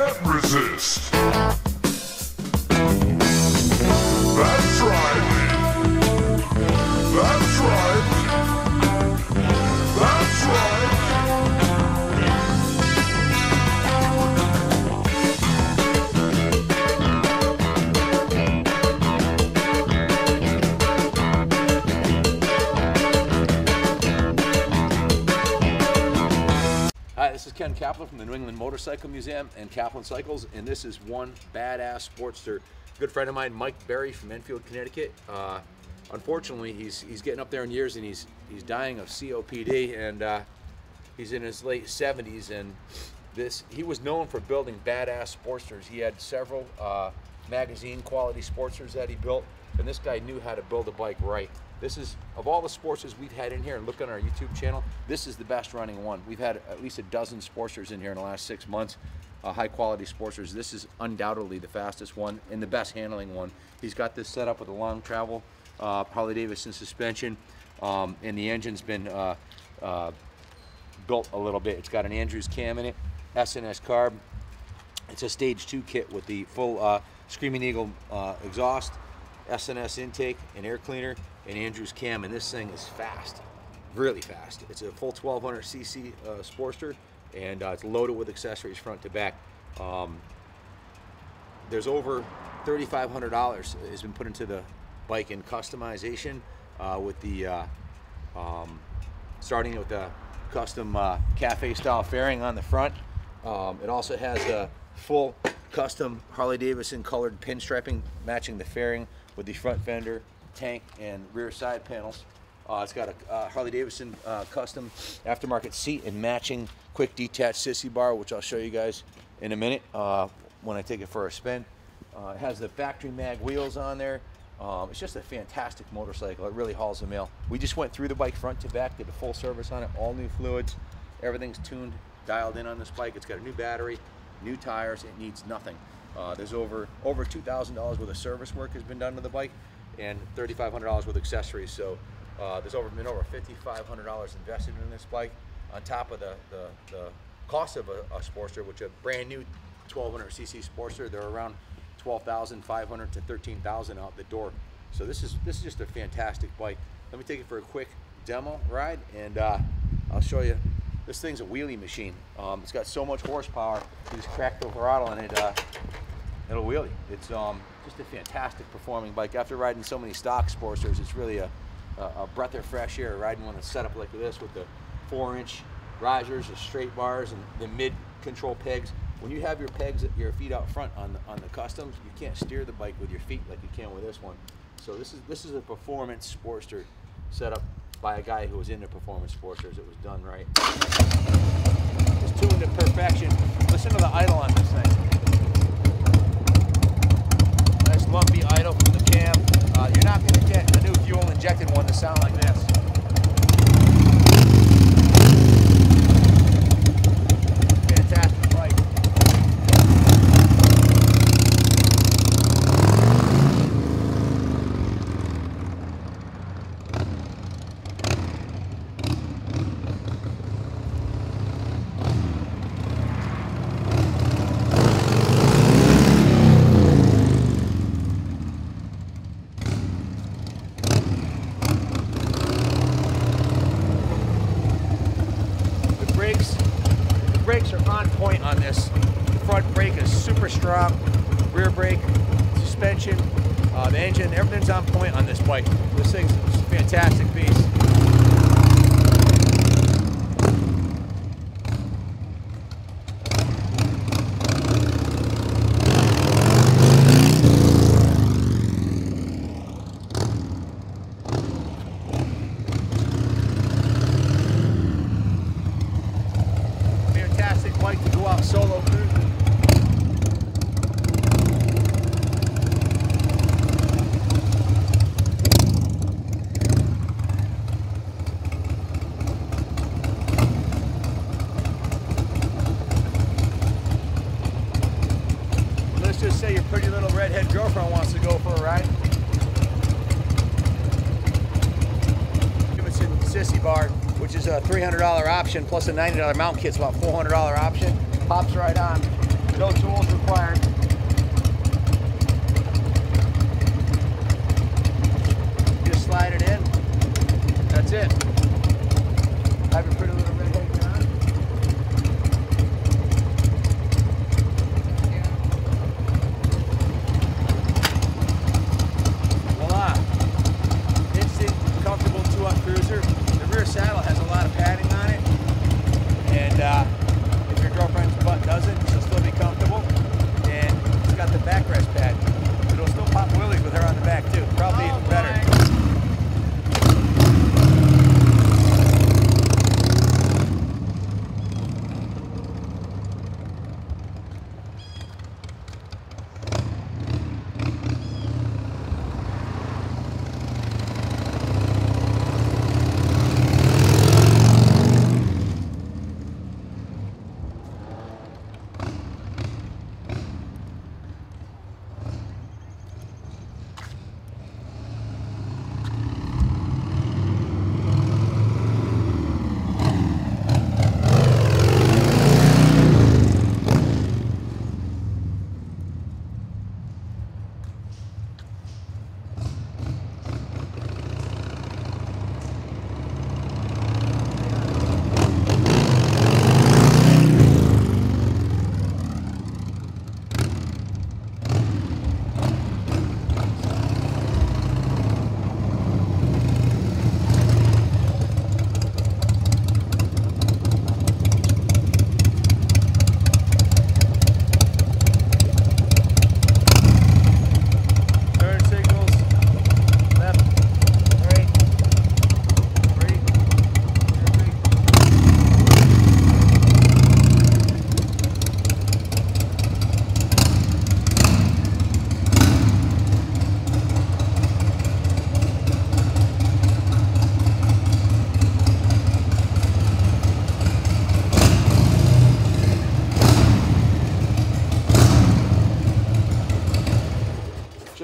can't resist. That's right. That's right. That's right. Hi, this is Ken Kaplan from the New England Motorcycle Museum and Kaplan Cycles, and this is one badass Sportster. A good friend of mine, Mike Berry from Enfield, Connecticut. Unfortunately, he's getting up there in years, and he's dying of COPD, and he's in his late 70s. And he was known for building badass Sportsters. He had several magazine quality Sportsters that he built, and this guy knew how to build a bike right. This is, of all the Sportsters we've had in here, and look on our YouTube channel, this is the best running one. We've had at least a dozen Sportsters in here in the last 6 months, high quality Sportsters. This is undoubtedly the fastest one and the best handling one. He's got this set up with a long travel Harley Davidson suspension, and the engine's been built a little bit. It's got an Andrews cam in it, S&S carb. It's a stage 2 kit with the full Screaming Eagle exhaust, S&S intake, and air cleaner, and Andrews cam, and this thing is fast, really fast. It's a full 1200cc Sportster, and it's loaded with accessories front to back. There's over $3,500 has been put into the bike in customization, with the starting with the custom cafe style fairing on the front. It also has a full custom Harley Davidson colored pinstriping matching the fairing with the front fender, tank, and rear side panels. It's got a Harley Davidson custom aftermarket seat and matching quick detached sissy bar, which I'll show you guys in a minute when I take it for a spin. It has the factory mag wheels on there. It's just a fantastic motorcycle. It really hauls the mail. We just went through the bike front to back, did a full service on it, all new fluids. Everything's tuned, dialed in on this bike. It's got a new battery, new tires. It needs nothing. There's over $2,000 worth of service work has been done to the bike, and $3,500 with accessories. So there's been over $5,500 invested in this bike, on top of the cost of a Sportster, which a brand new 1200cc Sportster, they're around $12,500 to $13,000 out the door. So this is just a fantastic bike. Let me take it for a quick demo ride, and I'll show you. This thing's a wheelie machine. It's got so much horsepower. You just crack the throttle and it'll wheelie. It's just a fantastic performing bike. After riding so many stock Sportsters, it's really a breath of fresh air riding one that's set up like this with the 4-inch risers, the straight bars, and the mid control pegs. When you have your pegs, your feet out front on the customs, you can't steer the bike with your feet like you can with this one. So this is a performance Sportster set up by a guy who was into performance Sportsters. It was done right. It's tuned to perfection. Listen to the idle on this thing. Nice lumpy idle from the cam. You're not going to get a new fuel injected one to sound like this. Fantastic bike. The brakes are on point on this. The front brake is super strong, rear brake, suspension, the engine, everything's on point on this bike. This thing's a fantastic piece. Bike to go out solo cruising. Let's just say your pretty little redhead girlfriend wants to go for a ride. Davidson sissy bar, which is a $300 option plus a $90 mount kit's about $400 option. Pops right on. No tools,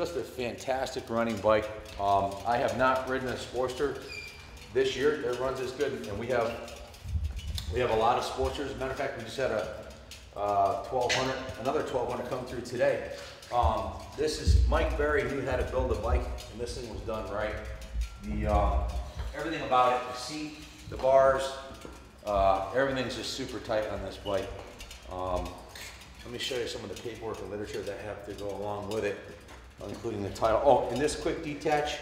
just a fantastic running bike. I have not ridden a Sportster this year that runs as good, and we have a lot of Sportsters. As a matter of fact, we just had a 1200, another 1200 come through today. This is Mike Berry knew how to build a bike, and this thing was done right. Everything about it, the seat, the bars, everything's just super tight on this bike. Let me show you some of the paperwork and literature that have to go along with it, including the title. Oh, and this quick detach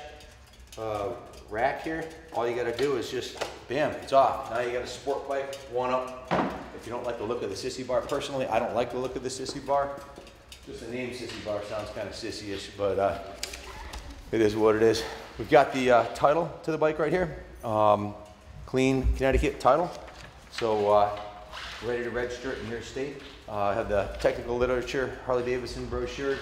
rack here, all you gotta do is just, bam, it's off. Now you got a sport bike, one up. If you don't like the look of the sissy bar, personally, I don't like the look of the sissy bar. Just the name sissy bar sounds kind of sissy-ish, but it is what it is. We've got the title to the bike right here. Clean Connecticut title. So ready to register it in your state. I have the technical literature, Harley Davidson brochure.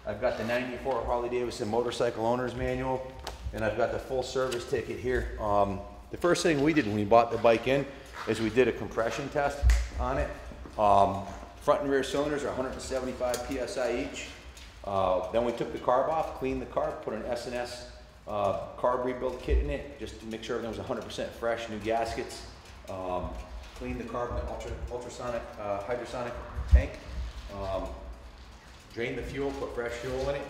I've got the 94 Harley Davidson motorcycle owner's manual, and I've got the full service ticket here. The first thing we did when we bought the bike in is we did a compression test on it. Front and rear cylinders are 175 PSI each. Then we took the carb off, cleaned the carb, put an S&S carb rebuild kit in it, just to make sure everything was 100% fresh, new gaskets. Cleaned the carb in the ultrasonic, hydrosonic tank. Drained the fuel, put fresh fuel in it.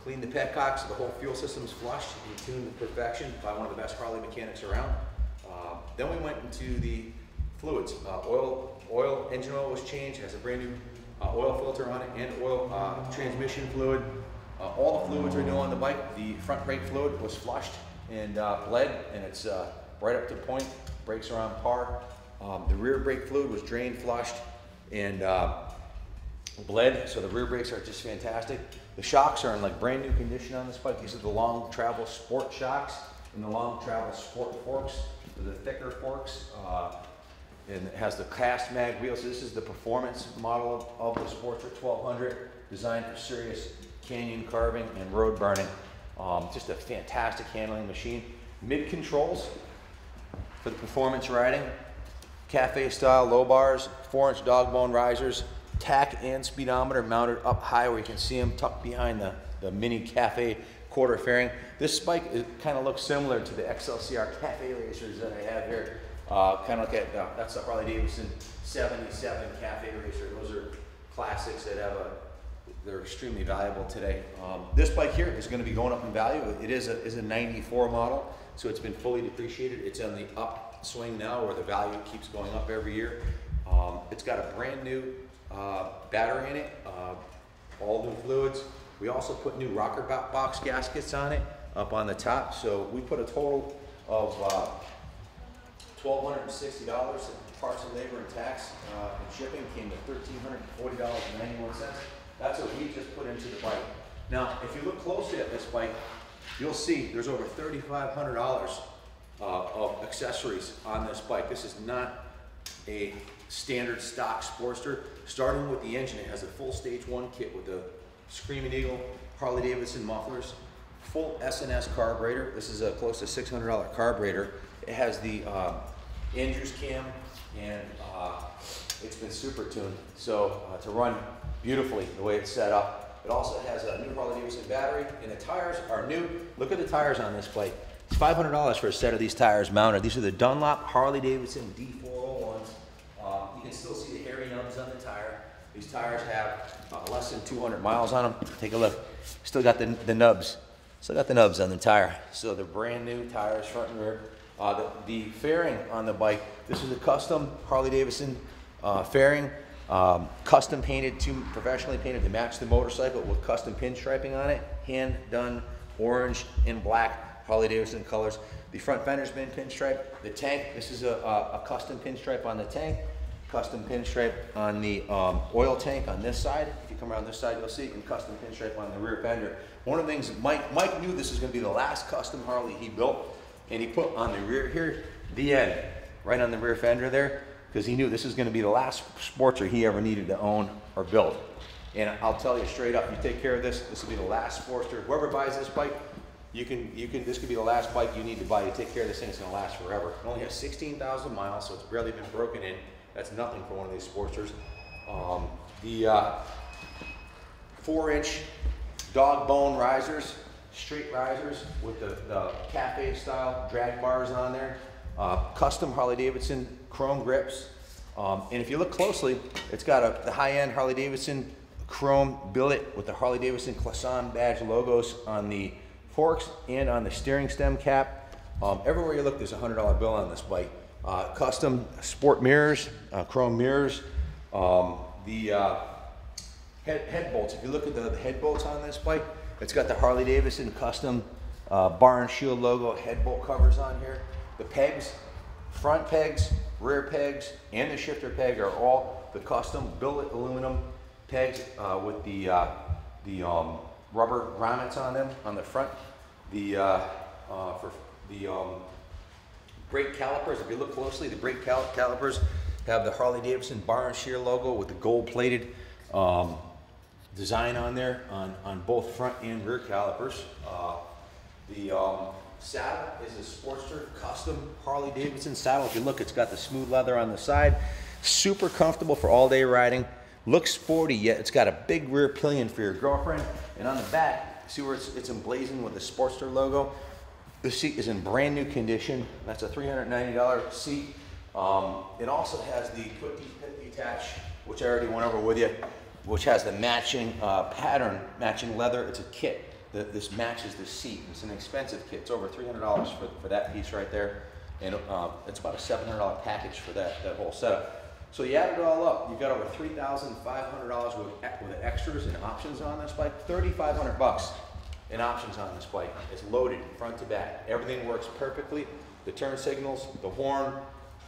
Cleaned the petcock so the whole fuel system is flushed and tuned to perfection by one of the best Harley mechanics around. Then we went into the fluids. Engine oil was changed, has a brand new oil filter on it and oil transmission fluid. All the fluids are new on the bike. The front brake fluid was flushed and bled, and it's right up to point. Brakes are on par. The rear brake fluid was drained, flushed, and bled, so the rear brakes are just fantastic. The shocks are in like brand new condition on this bike. These are the long travel sport shocks and the long travel sport forks. They're the thicker forks, and it has the cast mag wheels. So this is the performance model of the Sportster 1200, designed for serious canyon carving and road burning. Just a fantastic handling machine. Mid controls for the performance riding. Cafe style low bars, 4-inch dog bone risers, tack and speedometer mounted up high where you can see them tucked behind the mini Cafe quarter fairing. This bike kind of looks similar to the XLCR Cafe racers that I have here. Kind of look at, that's the Harley Davidson 77 Cafe racer. Those are classics that have they're extremely valuable today. This bike here is going to be going up in value. It is a 94 model, so it's been fully depreciated. It's on the upswing now where the value keeps going up every year. It's got a brand new battery in it, all new fluids. We also put new rocker box gaskets on it up on the top. So we put a total of $1,260 in parts and labor and tax, and shipping came to $1,340.91. That's what we just put into the bike. Now, if you look closely at this bike, you'll see there's over $3,500 of accessories on this bike. This is not a standard stock Sportster. Starting with the engine, it has a full stage 1 kit with the Screaming Eagle Harley Davidson mufflers, full S&S carburetor. This is a close to $600 carburetor. It has the Andrews cam, and it's been super tuned, so to run beautifully the way it's set up. It also has a new Harley Davidson battery, and the tires are new. Look at the tires on this bike. It's $500 for a set of these tires mounted. These are the Dunlop Harley Davidson D401s. You can still see the hairy nubs on the tire. These tires have less than 200 miles on them. Take a look. Still got the nubs. Still got the nubs on the tire. So they're brand new tires, front and rear. The fairing on the bike, this is a custom Harley Davidson fairing, custom painted, professionally painted to match the motorcycle with custom pinstriping on it, hand done orange and black Harley Davidson colors. The front fender's been pinstriped. The tank, this is a custom pinstripe on the tank, custom pinstripe on the oil tank on this side. If you come around this side, you'll see, and custom pinstripe on the rear fender. One of the things, Mike knew this was going to be the last custom Harley he built, and he put on the rear here, the end, right on the rear fender there, because he knew this is going to be the last Sportster he ever needed to own or build. And I'll tell you straight up, you take care of this, this will be the last Sportster. Whoever buys this bike, this could be the last bike you need to buy. You take care of this thing, it's going to last forever. It only has 16,000 miles, so it's barely been broken in. That's nothing for one of these Sportsters. The 4-inch dog bone risers, straight risers with the cafe style drag bars on there. Custom Harley Davidson chrome grips. And if you look closely, it's got the high-end Harley Davidson chrome billet with the Harley Davidson Claisin badge logos on the forks and on the steering stem cap. Everywhere you look, there's a $100 bill on this bike. Custom sport mirrors, chrome mirrors. The head bolts, if you look at the head bolts on this bike, it's got the Harley Davidson custom bar and shield logo head bolt covers on here. The pegs, front pegs, rear pegs, and the shifter peg are all the custom billet aluminum pegs with the rubber grommets on them on the front. For the brake calipers, if you look closely, the brake calipers have the Harley Davidson bar and shear logo with the gold plated design on there on both front and rear calipers. The saddle is a Sportster custom Harley Davidson saddle. If you look, it's got the smooth leather on the side. Super comfortable for all day riding. Looks sporty, yet it's got a big rear pillion for your girlfriend. And on the back, see where it's emblazoned with the Sportster logo? The seat is in brand new condition. That's a $390 seat. It also has the quick detach, which I already went over with you, which has the matching pattern, matching leather. It's a kit. This matches the seat. It's an expensive kit. It's over $300 for that piece right there. And it's about a $700 package for that whole setup. So you add it all up, you've got over $3,500 with extras and options on this bike. $3,500 in options on this bike. It's loaded front to back. Everything works perfectly. The turn signals, the horn,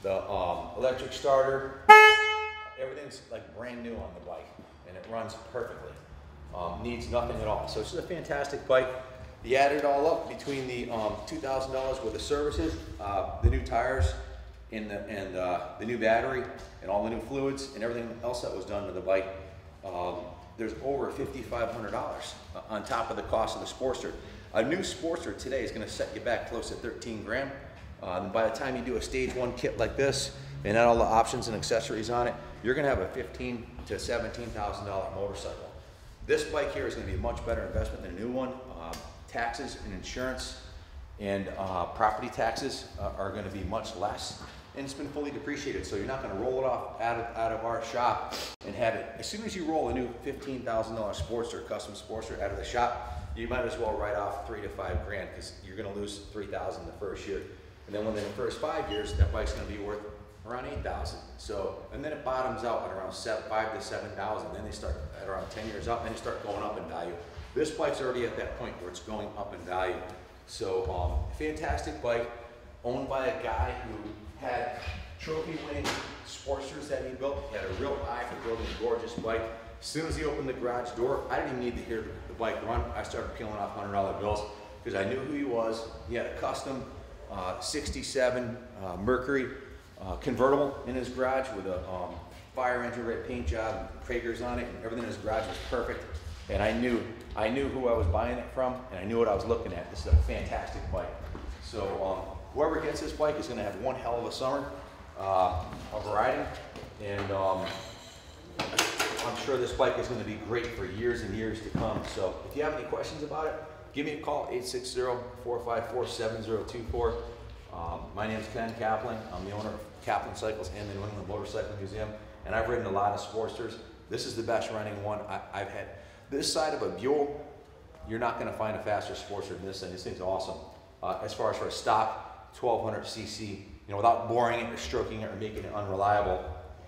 the electric starter, everything's like brand new on the bike, and it runs perfectly. Needs nothing at all. So it's just a fantastic bike. You add it all up between the $2,000 worth of services, the new tires, and the new battery, and all the new fluids, and everything else that was done to the bike. There's over $5,500 on top of the cost of the Sportster. A new Sportster today is going to set you back close to 13 grand. By the time you do a stage 1 kit like this, and add all the options and accessories on it, you're going to have a $15,000 to $17,000 motorcycle. This bike here is going to be a much better investment than a new one. Taxes and insurance and property taxes are going to be much less, and it's been fully depreciated, so you're not going to roll it off out of our shop and have it. As soon as you roll a new $15,000 Sportster, custom Sportster out of the shop, you might as well write off 3 to 5 grand, because you're going to lose $3,000 the first year, and then within the first 5 years, that bike's going to be worth around $8,000. So, and then it bottoms out at around $5,000 to $7,000. Then they start at around 10 years out, and then they start going up in value. This bike's already at that point where it's going up in value. So, fantastic bike, owned by a guy who had trophy-winning Sportsters that he built. He had a real eye for building a gorgeous bike. As soon as he opened the garage door, I didn't even need to hear the bike run. I started peeling off $100 bills because I knew who he was. He had a custom 67 Mercury convertible in his garage with a fire engine red paint job, Kragers on it, and everything in his garage was perfect. And I knew who I was buying it from, and I knew what I was looking at. This is a fantastic bike. So whoever gets this bike is going to have one hell of a summer of riding, and I'm sure this bike is going to be great for years and years to come. So if you have any questions about it, give me a call, 860-454-7024. My name is Ken Kaplan. I'm the owner of Kaplan Cycles and the New England Motorcycle Museum, and I've ridden a lot of Sportsters. This is the best running one I've had. This side of a Buell, you're not going to find a faster Sportster than this thing. This thing's awesome. As far as for a stock 1200 cc, without boring it or stroking it or making it unreliable,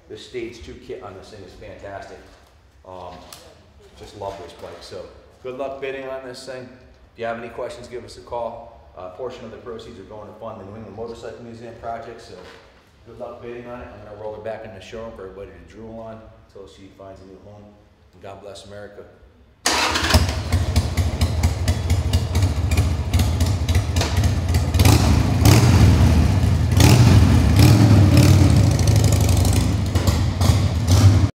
this stage 2 kit on this thing is fantastic. Just love this bike. So good luck bidding on this thing. If you have any questions, give us a call. A portion of the proceeds are going to fund the New England Motorcycle Museum project, so good luck bidding on it. I'm going to roll her back in the showroom for everybody to drool on until she finds a new home. And God bless America.